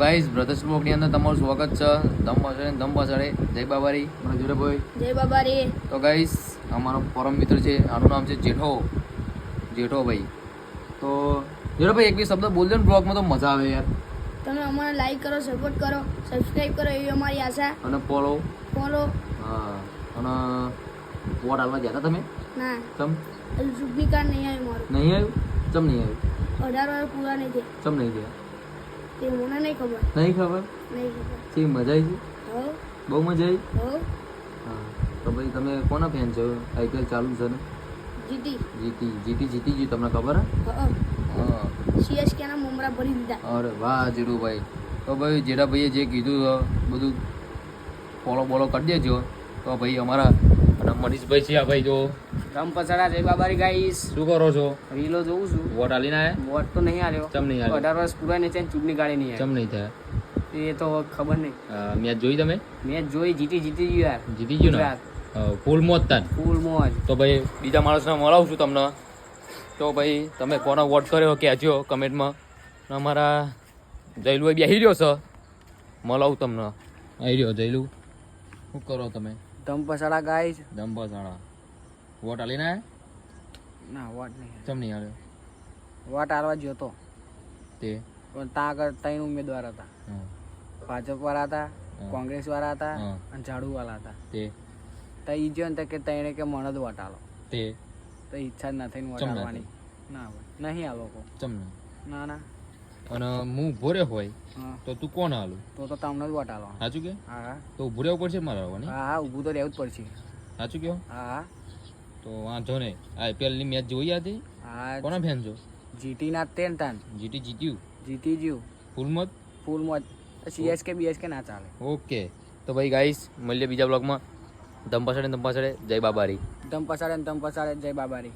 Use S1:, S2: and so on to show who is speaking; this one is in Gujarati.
S1: ગાઈસ બ્રધર્સ બ્લોગની અંદર તમારું સ્વાગત છે. ધમ પાછળે જય બાબારી મને જોડેભાઈ
S2: જય બાબારી.
S1: તો ગાઈસ અમારો પરમ મિત્ર છે, આનું નામ છે જેઠોભાઈ. તો જેઠોભાઈ એક બી શબ્દ બોલજો ને બ્લોગમાં તો મજા આવે યાર.
S2: તમે અમને લાઈક કરો, સપોર્ટ કરો, સબસ્ક્રાઇબ કરો એવી અમારી આશા.
S1: અને ફોલો.
S2: હા
S1: અને વોટ હાલવા ગયા હતા તમે?
S2: ના,
S1: ચમ
S2: હજુ ચૂંટણી કાર્ડ નહીં આવ્યું મારું.
S1: નહીં આવ્યું? ચમ નહીં આવ્યું?
S2: 18 વર્ષ પૂરા નહીં થયા.
S1: ચમ નહીં ગયા?
S2: તે મને નહીં ખબર.
S1: નહીં ખબર?
S2: નહીં ખબર.
S1: છે મજા આવી છે?
S2: હો
S1: બહુ મજા આવી.
S2: હો
S1: હા તો ભાઈ તમે કોના ફેન છો? આઈપીએલ ચાલુ છે ને? જીતી ગયું તમને ખબર હે? હા
S2: CSK ના મમરા ભરી દીધા.
S1: અરે વાહ જીરુભાઈ. તો ભાઈ જેઠાભાઈએ જે કીધું બધું ફોલો બોલો કરી દેજો. તો ભાઈ અમારા અને મનીષભાઈ છે આ ભાઈ જો
S3: રામ પછાડા જય બાબારી ગાઈસ.
S1: શું કરો છો?
S3: રીલો જોઉં છું.
S1: વોટ હાલીને આયા?
S3: વોટ તો નહીં આવ્યો.
S1: ચમ નહીં આવ્યો?
S3: 18 વર્ષ પૂરા નહીં થયા ને ચૂંટણી કાઢી નહીં
S1: ચમ નહીં થયા?
S3: આવ્યો. એ તો ખબર નહીં.
S1: મેચ જોઈ તમે?
S3: મેચ જોઈ જીતી ગયું યાર.
S1: જીતી ગયું ને? ફૂલ મોજ તાન.
S3: ફૂલ મોજ.
S1: તો ભાઈ બીજા માણસને મળાવું છું તમને. તો ભાઈ તમે કોનો વોટ કર્યો કહેજો કમેન્ટમાં. અમારા જયલુભાઈ બેસી રહ્યો છે, મળાવું તમને. આવી રહ્યો જયલુ. શું કરો તમે?
S3: ધમ પછાડા ગાઈસ.
S1: દંબસાણા વોટ હાલીને આયા?
S3: ના વોટ નહીં.
S1: ચમ નહીં હાલ્યો?
S3: વોટ હારવા ગયો તો
S1: તે
S3: પણ ત્યાં આગળ 3 ઉમેદવાર હતા.
S1: હા
S3: ભાજપ વાળા હતા,
S1: હા.
S3: કોંગ્રેસ વાળા હતા
S1: હા.
S3: અને ઝાડુ વાળા હતા.
S1: તે
S3: તો ઈ જો ને કે તઈને કે મને જ વોટ હાલો.
S1: તે
S3: તો ઈચ્છા જ ના થઈને વોટ
S1: ચમ ના
S3: હાલવાની. ના હોય નહીં આ લોકો.
S1: ચમ નહીં.
S3: ના ના.
S1: અને હું ભોરે હોય
S3: હા
S1: તો તું કોણ હાલું?
S3: તો તમને જ વોટ હાલવાનો.
S1: સાચું કે?
S3: હા હા.
S1: તો ઉભું રહેવું પડશે મારે આવવાની?
S3: હા ઊભું તો રહેવું જ પડશે.
S1: સાચું કહો?
S3: હા
S1: તો વાંધો નહીં. આઈપીએલની મેચ જોઈ હતી?
S3: હા.
S1: કોના ફેન છો?
S3: જીટી ના તેન તાન
S1: જીટી જીત્યું?
S3: જીતી ગયું
S1: ફૂલ મત?
S3: ફૂલ મોજ. CSK ના ચાલે.
S1: ઓકે તો ભાઈ ગાઈસ મળીએ બીજા બ્લોગમાં. ધમ પાછળે જય બાબારી.
S3: ધમ પછાડે જય બાબારી.